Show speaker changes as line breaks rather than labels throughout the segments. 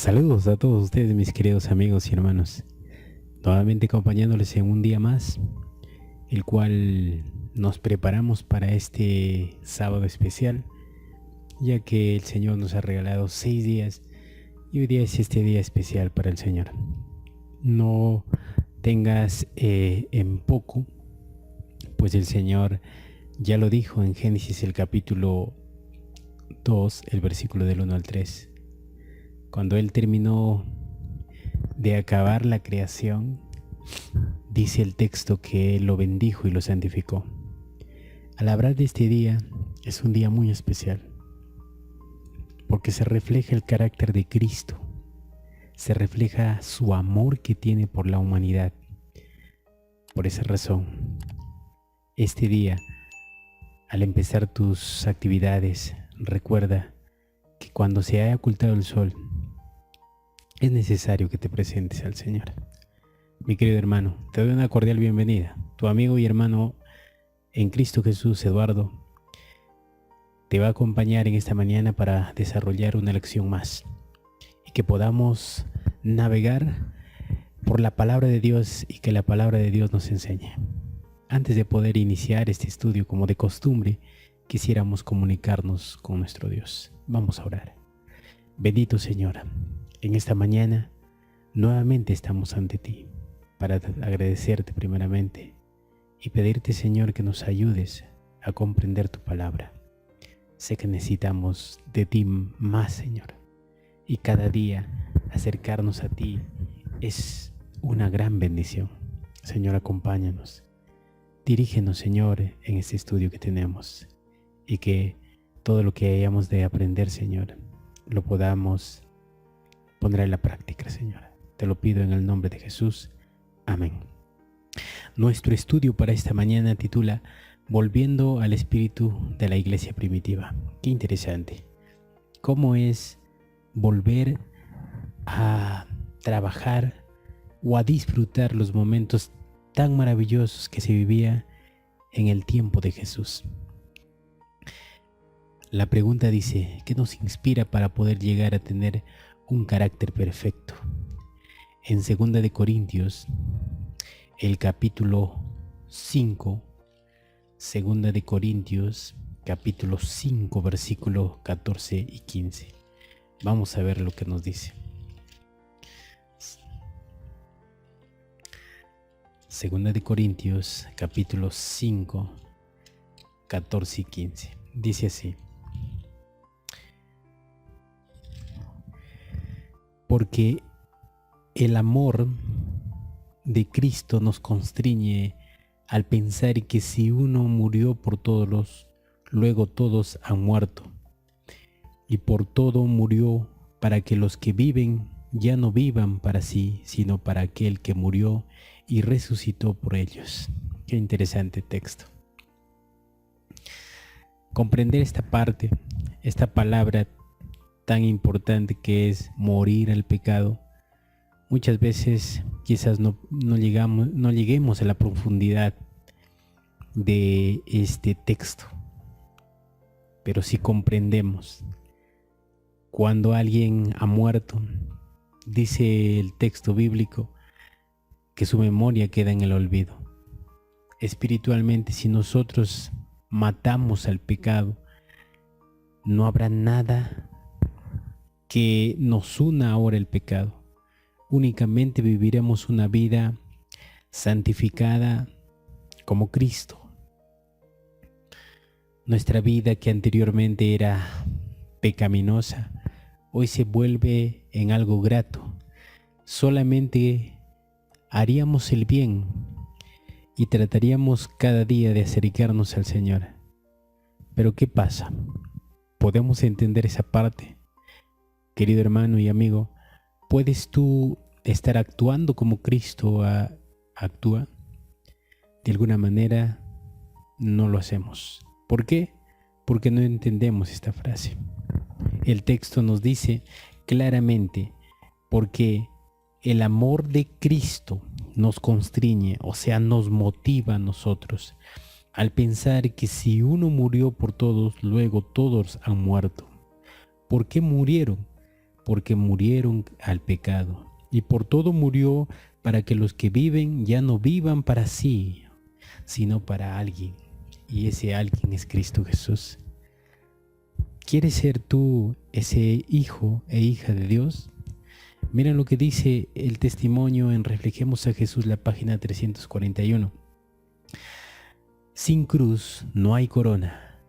Saludos a todos ustedes, mis queridos amigos y hermanos. Nuevamente acompañándoles en un día más, el cual nos preparamos para este sábado especial, ya que el Señor nos ha regalado 6 días y hoy día es este día especial para el Señor. No tengas en poco, pues el Señor ya lo dijo en Génesis el capítulo 2, el versículo del 1 al 3. Cuando Él terminó de acabar la creación, dice el texto que Él lo bendijo y lo santificó. Al hablar de este día, es un día muy especial, porque se refleja el carácter de Cristo, se refleja su amor que tiene por la humanidad. Por esa razón, este día, al empezar tus actividades, recuerda que cuando se haya ocultado el sol, es necesario que te presentes al Señor. Mi querido hermano, te doy una cordial bienvenida. Tu amigo y hermano en Cristo Jesús, Eduardo, te va a acompañar en esta mañana para desarrollar una lección más y que podamos navegar por la palabra de Dios y que la palabra de Dios nos enseñe. Antes de poder iniciar este estudio como de costumbre, quisiéramos comunicarnos con nuestro Dios. Vamos a orar. Bendito Señor, en esta mañana nuevamente estamos ante ti para agradecerte primeramente y pedirte, Señor, que nos ayudes a comprender tu palabra. Sé que necesitamos de ti más, Señor, y cada día acercarnos a ti es una gran bendición. Señor, acompáñanos. Dirígenos, Señor, en este estudio que tenemos y que todo lo que hayamos de aprender, Señor, lo podamos poner en la práctica, Señor. Te lo pido en el nombre de Jesús. Amén. Nuestro estudio para esta mañana titula Volviendo al espíritu de la iglesia primitiva. Qué interesante. ¿Cómo es volver a trabajar o a disfrutar los momentos tan maravillosos que se vivía en el tiempo de Jesús? La pregunta dice, ¿qué nos inspira para poder llegar a tener un carácter perfecto? En 2 de Corintios, el capítulo 5, 2 de Corintios, capítulo 5, versículo 14 y 15. Vamos a ver lo que nos dice. 2 de Corintios, capítulo 5, 14 y 15. Dice así. Porque el amor de Cristo nos constriñe al pensar que si uno murió por todos, luego todos han muerto. Y por todo murió para que los que viven ya no vivan para sí, sino para aquel que murió y resucitó por ellos. Qué interesante texto. Comprender esta parte, esta palabra tan importante que es morir al pecado, muchas veces quizás no lleguemos a la profundidad de este texto, pero si comprendemos, cuando alguien ha muerto, dice el texto bíblico que su memoria queda en el olvido. Espiritualmente, si nosotros matamos al pecado, no habrá nada que nos una ahora el pecado. Únicamente viviremos una vida santificada como Cristo. Nuestra vida, que anteriormente era pecaminosa, hoy se vuelve en algo grato. Solamente haríamos el bien y trataríamos cada día de acercarnos al Señor. Pero ¿qué pasa? ¿Podemos entender esa parte? Querido hermano y amigo, ¿puedes tú estar actuando como Cristo actúa? De alguna manera no lo hacemos. ¿Por qué? Porque no entendemos esta frase. El texto nos dice claramente, porque el amor de Cristo nos constriñe, o sea, nos motiva a nosotros al pensar que si uno murió por todos, luego todos han muerto. ¿Por qué murieron? porque murieron al pecado. Y por todo murió, para que los que viven ya no vivan para sí, sino para alguien. Y ese alguien es Cristo Jesús. ¿Quieres ser tú ese hijo e hija de Dios? Mira lo que dice el testimonio en Reflejemos a Jesús, la página 341. Sin cruz no hay corona.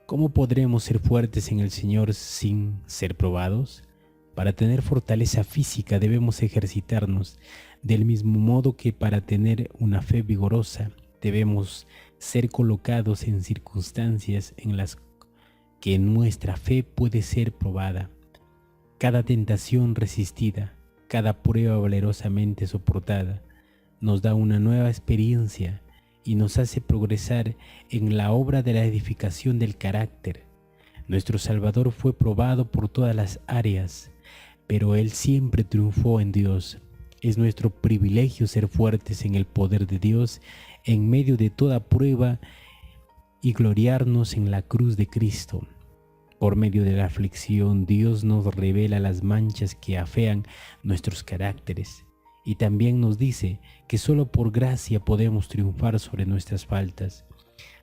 ¿Cómo podremos ser fuertes en el Señor sin ser probados? Para tener fortaleza física debemos ejercitarnos, del mismo modo que para tener una fe vigorosa debemos ser colocados en circunstancias en las que nuestra fe puede ser probada. Cada tentación resistida, cada prueba valerosamente soportada, nos da una nueva experiencia y nos hace progresar en la obra de la edificación del carácter. Nuestro Salvador fue probado por todas las áreas, pero Él siempre triunfó en Dios. Es nuestro privilegio ser fuertes en el poder de Dios en medio de toda prueba y gloriarnos en la cruz de Cristo. Por medio de la aflicción, Dios nos revela las manchas que afean nuestros caracteres y también nos dice que solo por gracia podemos triunfar sobre nuestras faltas.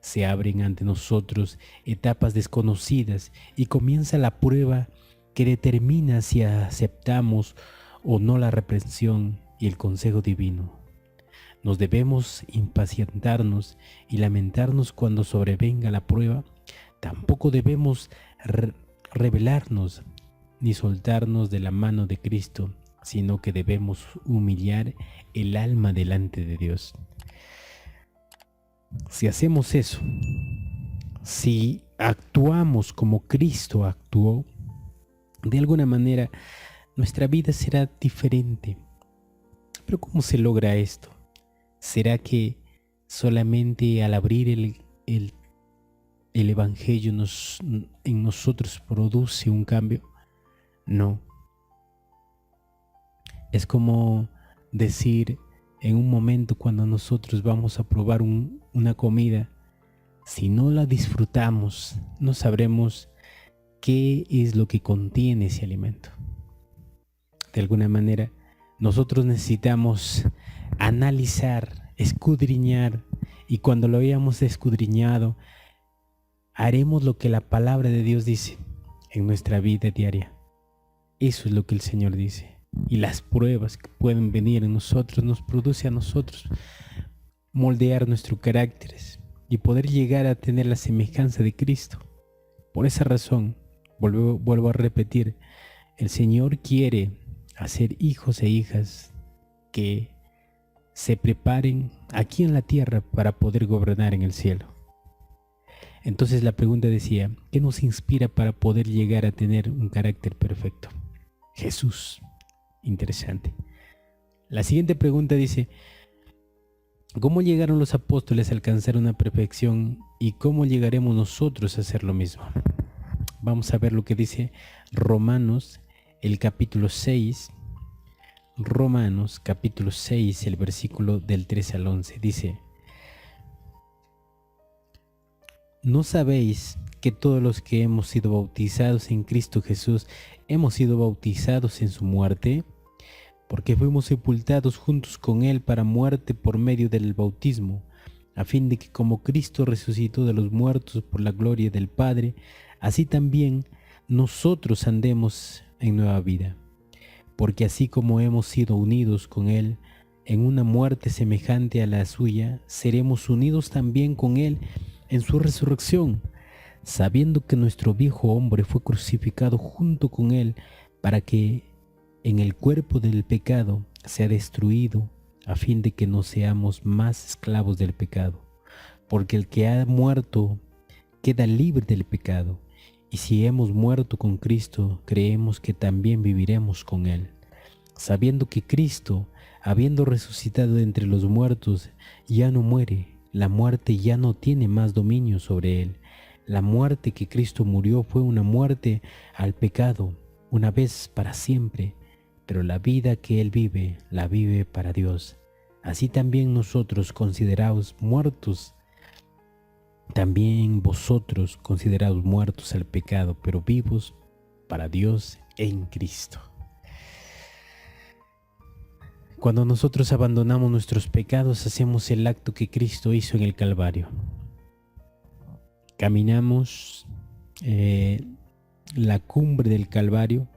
Se abren ante nosotros etapas desconocidas y comienza la prueba que determina si aceptamos o no la reprensión y el consejo divino. ¿Nos debemos impacientarnos y lamentarnos cuando sobrevenga la prueba? Tampoco debemos rebelarnos ni soltarnos de la mano de Cristo, sino que debemos humillar el alma delante de Dios. Si hacemos eso, si actuamos como Cristo actuó, de alguna manera nuestra vida será diferente. Pero ¿cómo se logra esto? ¿Será que solamente al abrir el Evangelio en nosotros produce un cambio? No. Es como decir en un momento cuando nosotros vamos a probar una comida, si no la disfrutamos, no sabremos qué es lo que contiene ese alimento. De alguna manera, nosotros necesitamos analizar, escudriñar, y cuando lo hayamos escudriñado, haremos lo que la palabra de Dios dice en nuestra vida diaria. Eso es lo que el Señor dice. Y las pruebas que pueden venir en nosotros nos produce a nosotros moldear nuestros caracteres y poder llegar a tener la semejanza de Cristo. Por esa razón, vuelvo a repetir, el Señor quiere hacer hijos e hijas que se preparen aquí en la tierra para poder gobernar en el cielo. Entonces la pregunta decía, ¿qué nos inspira para poder llegar a tener un carácter perfecto? Jesús. Interesante. La siguiente pregunta dice, ¿cómo llegaron los apóstoles a alcanzar una perfección y cómo llegaremos nosotros a hacer lo mismo? Vamos a ver lo que dice Romanos, el capítulo 6. Romanos, capítulo 6, el versículo del 13 al 11. Dice, ¿no sabéis que todos los que hemos sido bautizados en Cristo Jesús hemos sido bautizados en su muerte? Porque fuimos sepultados juntos con Él para muerte por medio del bautismo, a fin de que como Cristo resucitó de los muertos por la gloria del Padre, así también nosotros andemos en nueva vida. Porque así como hemos sido unidos con Él en una muerte semejante a la suya, seremos unidos también con Él en su resurrección, sabiendo que nuestro viejo hombre fue crucificado junto con Él para que en el cuerpo del pecado sea destruido, a fin de que no seamos más esclavos del pecado. Porque el que ha muerto queda libre del pecado, y si hemos muerto con Cristo, creemos que también viviremos con Él, sabiendo que Cristo, habiendo resucitado de entre los muertos, ya no muere, la muerte ya no tiene más dominio sobre Él. La muerte que Cristo murió fue una muerte al pecado, una vez para siempre, pero la vida que Él vive, la vive para Dios. Así también nosotros, considerados muertos, también vosotros considerados muertos al pecado, pero vivos para Dios en Cristo. Cuando nosotros abandonamos nuestros pecados, hacemos el acto que Cristo hizo en el Calvario. Caminamos la cumbre del Calvario,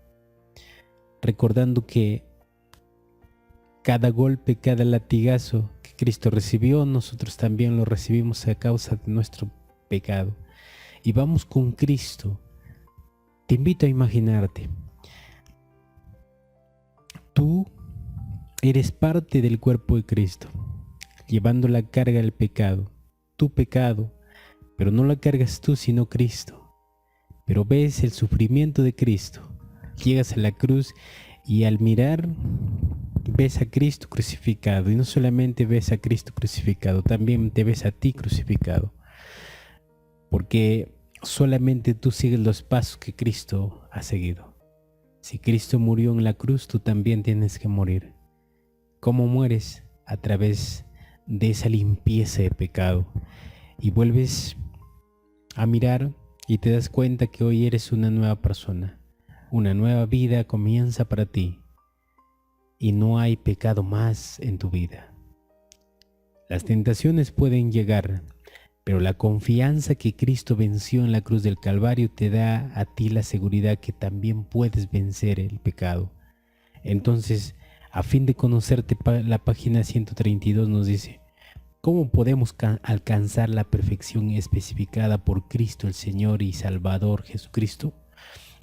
recordando que cada golpe, cada latigazo que Cristo recibió, nosotros también lo recibimos a causa de nuestro pecado. Y vamos con Cristo. Te invito a imaginarte. Tú eres parte del cuerpo de Cristo, llevando la carga del pecado, tu pecado, pero no la cargas tú, sino Cristo. Pero ves el sufrimiento de Cristo, llegas a la cruz y al mirar ves a Cristo crucificado, y no solamente ves a Cristo crucificado, también te ves a ti crucificado, porque solamente tú sigues los pasos que Cristo ha seguido. Si Cristo murió en la cruz, tú también tienes que morir. ¿Cómo mueres? A través de esa limpieza de pecado. Y vuelves a mirar y te das cuenta que hoy eres una nueva persona. Una nueva vida comienza para ti. Y no hay pecado más en tu vida. Las tentaciones pueden llegar, pero la confianza que Cristo venció en la cruz del Calvario te da a ti la seguridad que también puedes vencer el pecado. Entonces, a fin de conocerte, la página 132 nos dice: ¿cómo podemos alcanzar la perfección especificada por Cristo el Señor y Salvador Jesucristo,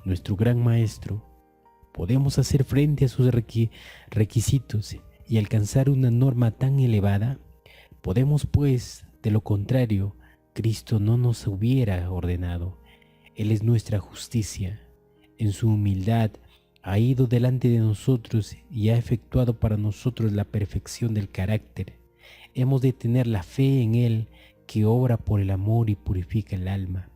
nuestro gran Maestro? ¿Podemos hacer frente a sus requisitos y alcanzar una norma tan elevada? Podemos, pues, de lo contrario, Cristo no nos hubiera ordenado. Él es nuestra justicia. En su humildad ha ido delante de nosotros y ha efectuado para nosotros la perfección del carácter. Hemos de tener la fe en Él, que obra por el amor y purifica el alma.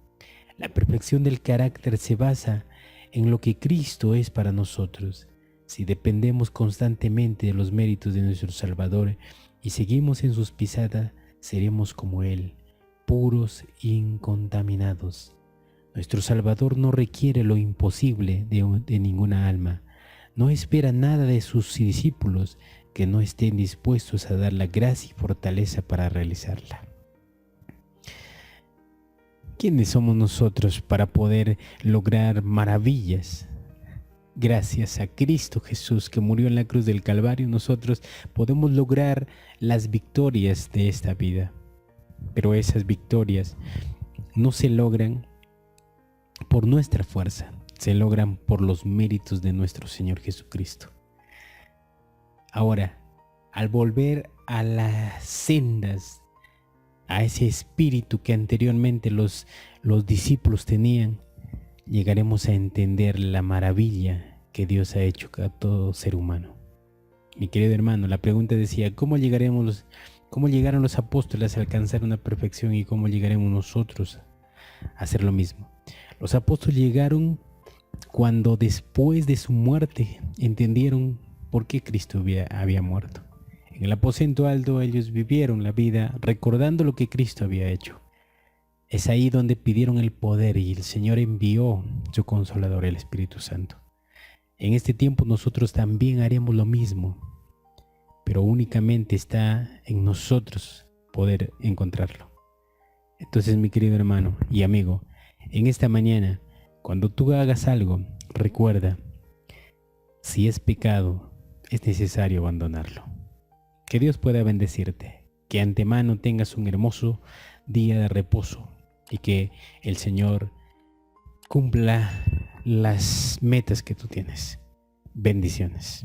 La perfección del carácter se basa en lo que Cristo es para nosotros. Si dependemos constantemente de los méritos de nuestro Salvador y seguimos en sus pisadas, seremos como Él, puros e incontaminados. Nuestro Salvador no requiere lo imposible de ninguna alma. No espera nada de sus discípulos que no estén dispuestos a dar la gracia y fortaleza para realizarla. ¿Quiénes somos nosotros para poder lograr maravillas? Gracias a Cristo Jesús, que murió en la cruz del Calvario, nosotros podemos lograr las victorias de esta vida. Pero esas victorias no se logran por nuestra fuerza, se logran por los méritos de nuestro Señor Jesucristo. Ahora, al volver a las sendas, a ese espíritu que anteriormente los discípulos tenían, llegaremos a entender la maravilla que Dios ha hecho a todo ser humano. Mi querido hermano, la pregunta decía: ¿cómo llegaron los apóstoles a alcanzar una perfección y cómo llegaremos nosotros a hacer lo mismo? Los apóstoles llegaron cuando después de su muerte entendieron por qué Cristo había muerto. En el aposento alto ellos vivieron la vida recordando lo que Cristo había hecho. Es ahí donde pidieron el poder y el Señor envió su Consolador, el Espíritu Santo. En este tiempo nosotros también haremos lo mismo, pero únicamente está en nosotros poder encontrarlo. Entonces, mi querido hermano y amigo, en esta mañana, cuando tú hagas algo, recuerda, si es pecado, es necesario abandonarlo. Que Dios pueda bendecirte, que antemano tengas un hermoso día de reposo y que el Señor cumpla las metas que tú tienes. Bendiciones.